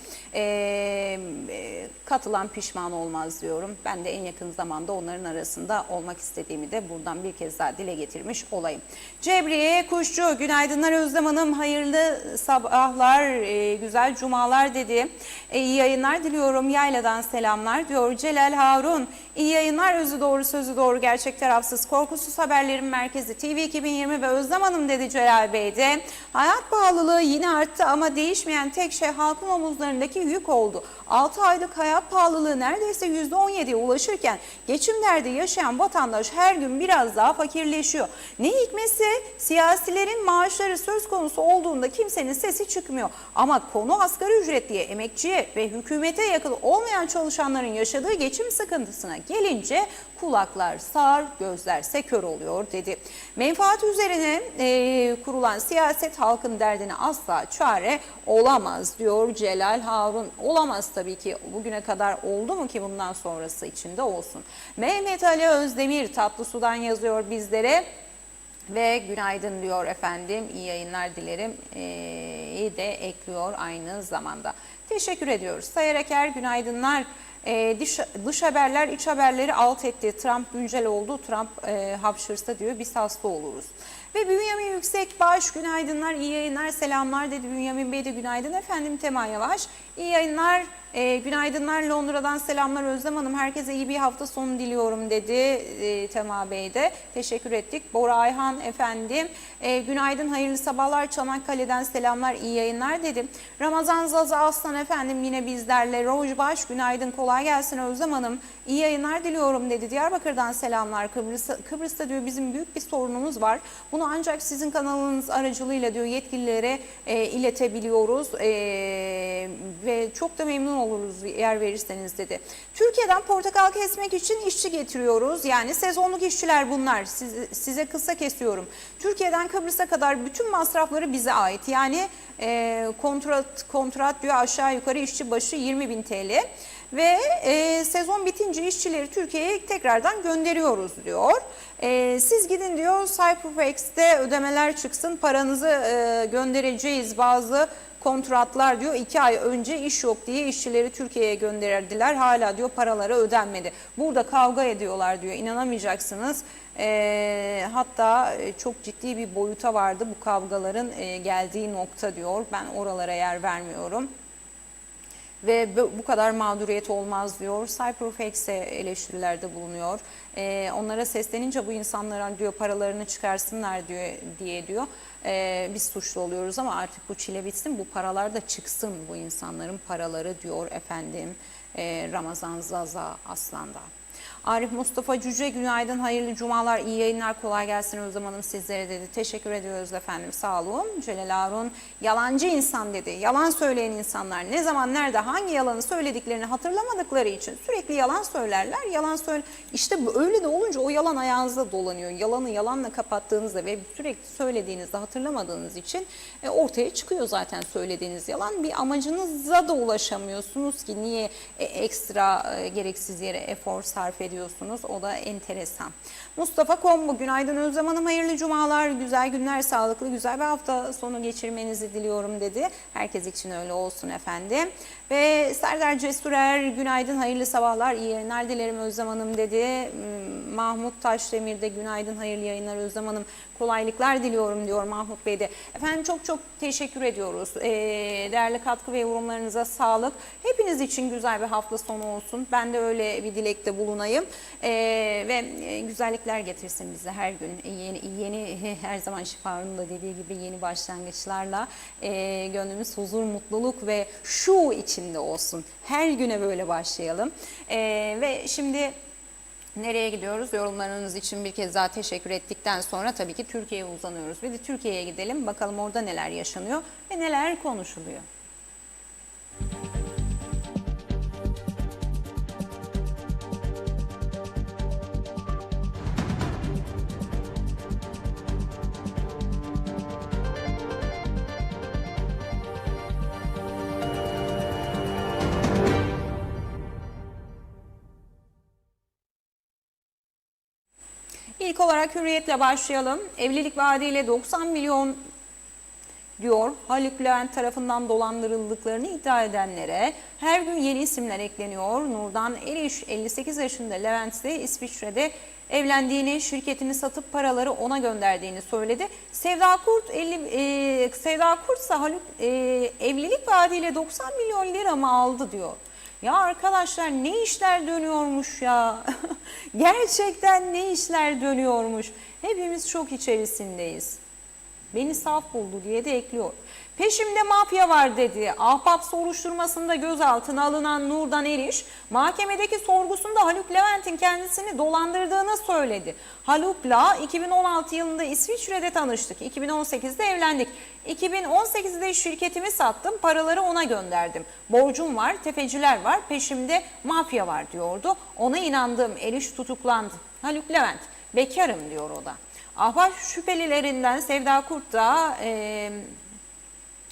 Katılan pişman olmaz diyorum. Ben de en yakın zamanda onların arasında olmak istediğimi de buradan bir kez daha dile getirmiş olayım. Cebriye Kuşçu, günaydınlar Özlem Hanım, hayırlı sabahlar, güzel cumalar dedi. İyi yayınlar diliyorum, yayladan selamlar diyor Celal Harun. İyi yayınlar, özü doğru sözü doğru gerçek tarafsız korkusuz haberlerin merkezi TV 2020 ve Özlem Hanım dedi Celal Bey de. Hayat pahalılığı yine arttı ama değişmeyen tek şey halkın omuzlarındaki yük oldu. 6 aylık hayat pahalılığı neredeyse %17'ye ulaşırken geçim derdi yaşayan vatandaş her gün biraz daha fakirleşiyor. Ne hikmetse siyasilerin maaşları söz konusu olduğunda kimsenin sesi çıkmıyor. Ama konu asgari ücretliye, emekçiye ve hükümete yakın olmayan çalışanların yaşadığı geçim sıkıntısına gelince kulaklar sağır, gözlerse kör oluyor dedi. Menfaat üzerine kurulan siyaset halkın derdine asla çare olamaz diyor Celal Harun. Olamaz tabii ki, bugüne kadar oldu mu ki bundan sonrası için de olsun. Mehmet Ali Özdemir Tatlısu'dan yazıyor bizlere. Ve günaydın diyor efendim, iyi yayınlar dilerim iyi de ekliyor aynı zamanda. Teşekkür ediyoruz. Sayar Eker günaydınlar. Dış haberler iç haberleri alt etti. Trump güncel oldu. Trump hapşırsa diyor biz hasta oluruz. Ve Bünyamin Yüksekbaş günaydınlar, iyi yayınlar, selamlar dedi. Bünyamin Bey de günaydın efendim. Tema Yavaş iyi yayınlar. Günaydınlar Londra'dan selamlar Özlem Hanım. Herkese iyi bir hafta sonu diliyorum dedi Tema Bey de. Teşekkür ettik. Bora Ayhan efendim. Günaydın hayırlı sabahlar Çanakkale'den selamlar iyi yayınlar dedim. Ramazan Zaza Aslan efendim yine bizlerle. Rojbaş günaydın kolay gelsin Özlem Hanım. İyi yayınlar diliyorum dedi. Diyarbakır'dan selamlar. Kıbrıs'ta diyor bizim büyük bir sorunumuz var. Bunu ancak sizin kanalınız aracılığıyla diyor yetkililere iletebiliyoruz. Ve çok da memnun oluruz yer verirseniz dedi. Türkiye'den portakal kesmek için işçi getiriyoruz. Yani sezonluk işçiler bunlar. Size kısa kesiyorum. Türkiye'den Kıbrıs'a kadar bütün masrafları bize ait. Yani kontrat diyor aşağı yukarı işçi başı 20.000 TL. Ve sezon bitince işçileri Türkiye'ye tekrardan gönderiyoruz diyor. Siz gidin diyor Cyberfax'te ödemeler çıksın paranızı göndereceğiz bazı kontratlar diyor 2 ay önce iş yok diye işçileri Türkiye'ye gönderdiler. Hala diyor paraları ödenmedi. Burada kavga ediyorlar diyor. İnanamayacaksınız. Hatta çok ciddi bir boyuta vardı bu kavgaların geldiği nokta diyor. Ben oralara yer vermiyorum. Ve bu kadar mağduriyet olmaz diyor. Cyberfax'e eleştirilerde bulunuyor. Onlara seslenince bu insanlara diyor paralarını çıkarsınlar diyor. Biz suçlu oluyoruz ama artık bu çile bitsin, bu paralar da çıksın, bu insanların paraları diyor efendim Ramazan Zaza Aslan'da. Arif Mustafa Cüce günaydın, hayırlı cumalar, iyi yayınlar, kolay gelsin Özlem Hanım sizlere dedi. Teşekkür ediyoruz efendim, sağ olun. Celal Harun yalancı insan dedi. Yalan söyleyen insanlar ne zaman nerede hangi yalanı söylediklerini hatırlamadıkları için sürekli yalan söylerler. İşte öyle de olunca o yalan ayağınızda dolanıyor. Yalanı yalanla kapattığınızda ve sürekli söylediğinizde hatırlamadığınız için ortaya çıkıyor zaten söylediğiniz yalan. Bir amacınıza da ulaşamıyorsunuz ki niye ekstra gereksiz yere efor sarf ediyorsunuz. O da enteresan. Mustafa Kombu günaydın Özlem Hanım, hayırlı cumalar, güzel günler, sağlıklı güzel bir hafta sonu geçirmenizi diliyorum dedi. Herkes için öyle olsun efendim. Ve Serdar Cesurer günaydın, hayırlı sabahlar, iyi yayınlar dilerim Özlem Hanım dedi. Mahmut Taşdemir de günaydın, hayırlı yayınlar Özlem Hanım, kolaylıklar diliyorum diyor Mahmut Bey de. Efendim çok teşekkür ediyoruz. Değerli katkı ve yorumlarınıza sağlık. Hepiniz için güzel bir hafta sonu olsun. Ben de öyle bir dilekte bulunayım. Ve güzellikler getirsin bize her gün. Yeni her zaman Şifa'nın da dediği gibi yeni başlangıçlarla gönlümüz huzur, mutluluk ve şu içinde olsun. Her güne böyle başlayalım. Ve şimdi nereye gidiyoruz? Yorumlarınız için bir kez daha teşekkür ettikten sonra tabii ki Türkiye'ye uzanıyoruz. Ve de Türkiye'ye gidelim. Bakalım orada neler yaşanıyor ve neler konuşuluyor. İlk olarak Hürriyet'le başlayalım. Evlilik vaadiyle 90 milyon diyor. Haluk Levent tarafından dolandırıldıklarını iddia edenlere her gün yeni isimler ekleniyor. Nurdan Eriş 58 yaşında Levent ise İsviçre'de evlendiğini, şirketini satıp paraları ona gönderdiğini söyledi. Sevda Kurt ise Haluk evlilik vaadiyle 90 milyon lira mı aldı diyor. Ya arkadaşlar ne işler dönüyormuş ya. Gerçekten ne işler dönüyormuş. Hepimiz şok içerisindeyiz. Beni saf buldu diye de ekliyor. Peşimde mafya var dedi. Ahbap soruşturmasında gözaltına alınan Nurdan Eriş, mahkemedeki sorgusunda Haluk Levent'in kendisini dolandırdığını söyledi. Haluk'la 2016 yılında İsviçre'de tanıştık. 2018'de evlendik. 2018'de şirketimi sattım, paraları ona gönderdim. Borcum var, tefeciler var, peşimde mafya var diyordu. Ona inandım, Eriş tutuklandı. Haluk Levent, bekarım diyor o da. Ahbap şüphelilerinden Sevda Kurt da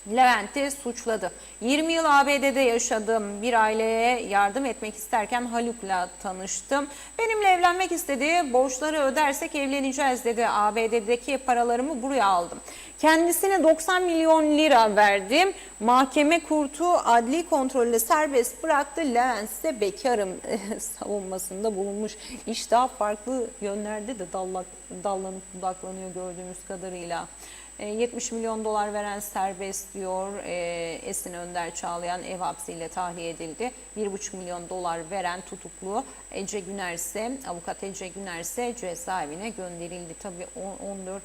Levent'i suçladı. 20 yıl ABD'de yaşadım. Bir aileye yardım etmek isterken Haluk'la tanıştım. Benimle evlenmek istedi. Borçları ödersek evleneceğiz dedi. ABD'deki paralarımı buraya aldım. Kendisine 90 milyon lira verdim. Mahkeme kurtu adli kontrolle serbest bıraktı. Levent ise bekarım savunmasında bulunmuş. İş daha farklı yönlerde de dallanıp budaklanıyor gördüğümüz kadarıyla. 70 milyon dolar veren serbest diyor. Esin Önder Çağlayan ev hapsiyle tahliye edildi. 1,5 milyon dolar veren tutuklu Ece Güner ise, avukat Ece Güner ise cezaevine gönderildi. Tabii 14-19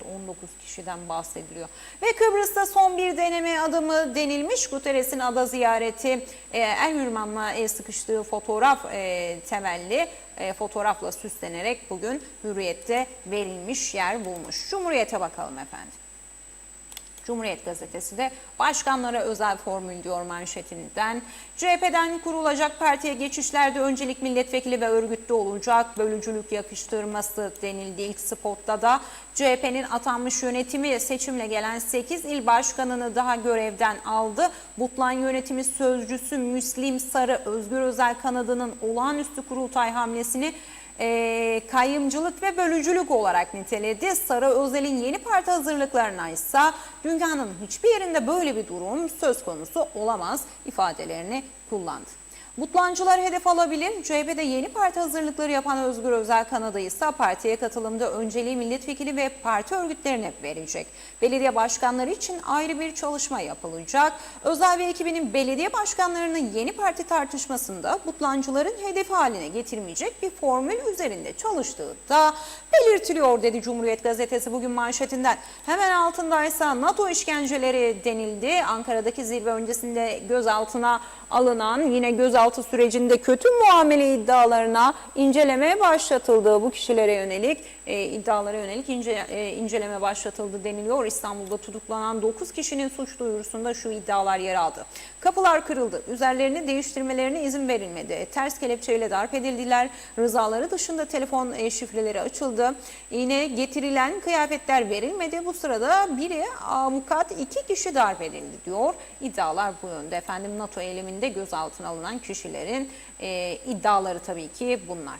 kişiden bahsediliyor. Ve Kıbrıs'ta son bir deneme adımı denilmiş. Guterres'in ada ziyareti El Hürman'la el sıkıştığı fotoğraf temelli fotoğrafla süslenerek bugün Hürriyet'te verilmiş, yer bulmuş. Cumhuriyet'e bakalım efendim. Cumhuriyet Gazetesi de başkanlara özel formül diyor manşetinden. CHP'den kurulacak partiye geçişlerde öncelik milletvekili ve örgütlü olacak. Bölücülük yakıştırması denildi ilk spotta da. CHP'nin atanmış yönetimi seçimle gelen 8 il başkanını daha görevden aldı. Butlan yönetimi sözcüsü Müslim Sarı, Özgür Özel kanadının olağanüstü kurultay hamlesini kayyımcılık ve bölücülük olarak niteledi. Sara Özel'in yeni parti hazırlıklarına ise dünyanın hiçbir yerinde böyle bir durum söz konusu olamaz ifadelerini kullandı. Mutlancılar hedef alabilir. CHP'de yeni parti hazırlıkları yapan Özgür Özel kanadı ise partiye katılımda önceliği milletvekili ve parti örgütlerine verecek. Belediye başkanları için ayrı bir çalışma yapılacak. Özel ve ekibinin belediye başkanlarının yeni parti tartışmasında mutlancıların hedefi haline getirmeyecek bir formül üzerinde çalıştığı da belirtiliyor dedi Cumhuriyet Gazetesi bugün manşetinden. Hemen altındaysa NATO işkenceleri denildi. Ankara'daki zirve öncesinde gözaltına alınan, yine gözaltı sürecinde kötü muamele iddialarına inceleme başlatıldı. Bu kişilere yönelik iddialara yönelik inceleme başlatıldı deniliyor. İstanbul'da tutuklanan 9 kişinin suç duyurusunda şu iddialar yer aldı. Kapılar kırıldı. Üzerlerini değiştirmelerine izin verilmedi. Ters kelepçeyle darp edildiler. Rızaları dışında telefon şifreleri açıldı. Yine getirilen kıyafetler verilmedi. Bu sırada biri avukat, 2 kişi darp edildi diyor. İddialar bu yönde. Efendim NATO eyleminde gözaltına alınan kişilerin iddiaları tabii ki bunlar.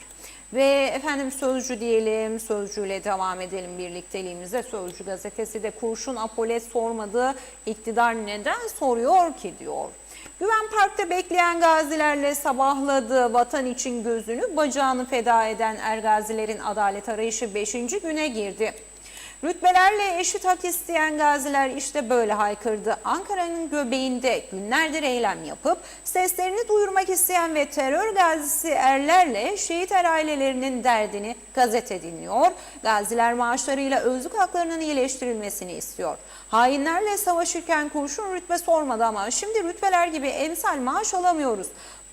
Ve efendim Sözcü diyelim, Sözcü'yle devam edelim birlikteliğimize. Sözcü gazetesi de kurşun apolet sormadı, iktidar neden soruyor ki diyor. Güven Park'ta bekleyen gazilerle sabahladı. Vatan için gözünü bacağını feda eden ergazilerin adalet arayışı 5. güne girdi. Rütbelerle eşit hak isteyen gaziler işte böyle haykırdı. Ankara'nın göbeğinde günlerdir eylem yapıp seslerini duyurmak isteyen ve terör gazisi erlerle şehit ailelerinin derdini gazete dinliyor. Gaziler maaşlarıyla özlük haklarının iyileştirilmesini istiyor. Hainlerle savaşırken kurşun rütbe sormadı ama şimdi rütbeler gibi emsal maaş alamıyoruz.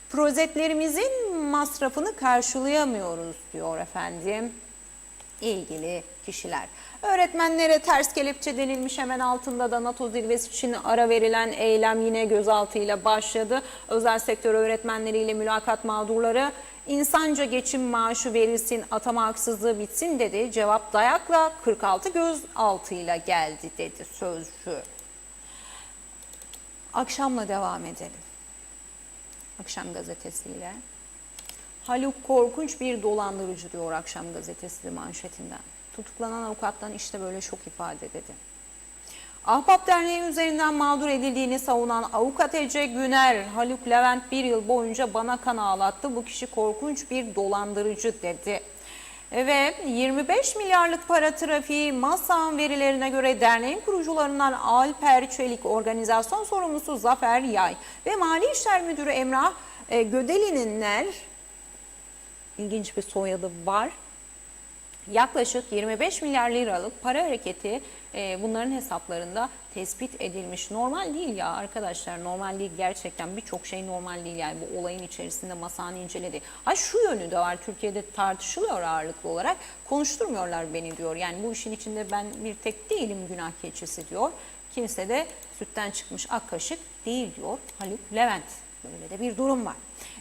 Projetlerimizin masrafını karşılayamıyoruz diyor efendim ilgili kişiler. Öğretmenlere ters kelepçe denilmiş, hemen altında da NATO zirvesi için ara verilen eylem yine gözaltıyla başladı. Özel sektör öğretmenleriyle mülakat mağdurları insanca geçim maaşı verilsin, atama haksızlığı bitsin dedi. Cevap dayakla 46 gözaltıyla geldi dedi Sözcü. Akşamla devam edelim. Akşam gazetesiyle. Haluk korkunç bir dolandırıcı diyor Akşam gazetesi manşetinden. Tutuklanan avukattan işte böyle şok ifade dedi. Ahbap Derneği üzerinden mağdur edildiğini savunan avukat Ece Güner, Haluk Levent bir yıl boyunca bana kan ağlattı. Bu kişi korkunç bir dolandırıcı dedi. Ve 25 milyarlık para trafiği MASA'nın verilerine göre derneğin kurucularından Alper Çelik, organizasyon sorumlusu Zafer Yay ve Mali İşler Müdürü Emrah Gödelin'inler, ilginç bir soyadı var. Yaklaşık 25 milyar liralık para hareketi bunların hesaplarında tespit edilmiş. Normal değil ya arkadaşlar, normal değil gerçekten, birçok şey normal değil yani bu olayın içerisinde MASA'nın incelediği. Ha şu yönü de var, Türkiye'de tartışılıyor ağırlıklı olarak, konuşturmuyorlar beni diyor. Yani bu işin içinde ben bir tek değilim günah keçisi diyor. Kimse de sütten çıkmış ak kaşık değil diyor Haluk Levent. Böyle de bir durum var.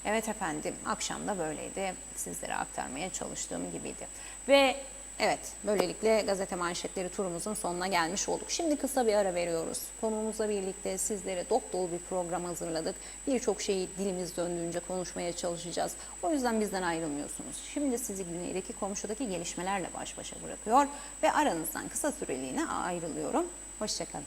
Evet efendim, akşam da böyleydi. Sizlere aktarmaya çalıştığım gibiydi. Ve evet, böylelikle gazete manşetleri turumuzun sonuna gelmiş olduk. Şimdi kısa bir ara veriyoruz. Konuğumuzla birlikte sizlere dop dolu bir program hazırladık. Birçok şeyi dilimiz döndüğünce konuşmaya çalışacağız. O yüzden bizden ayrılmıyorsunuz. Şimdi sizi güneydeki komşudaki gelişmelerle baş başa bırakıyor ve aranızdan kısa süreliğine ayrılıyorum. Hoşçakalın.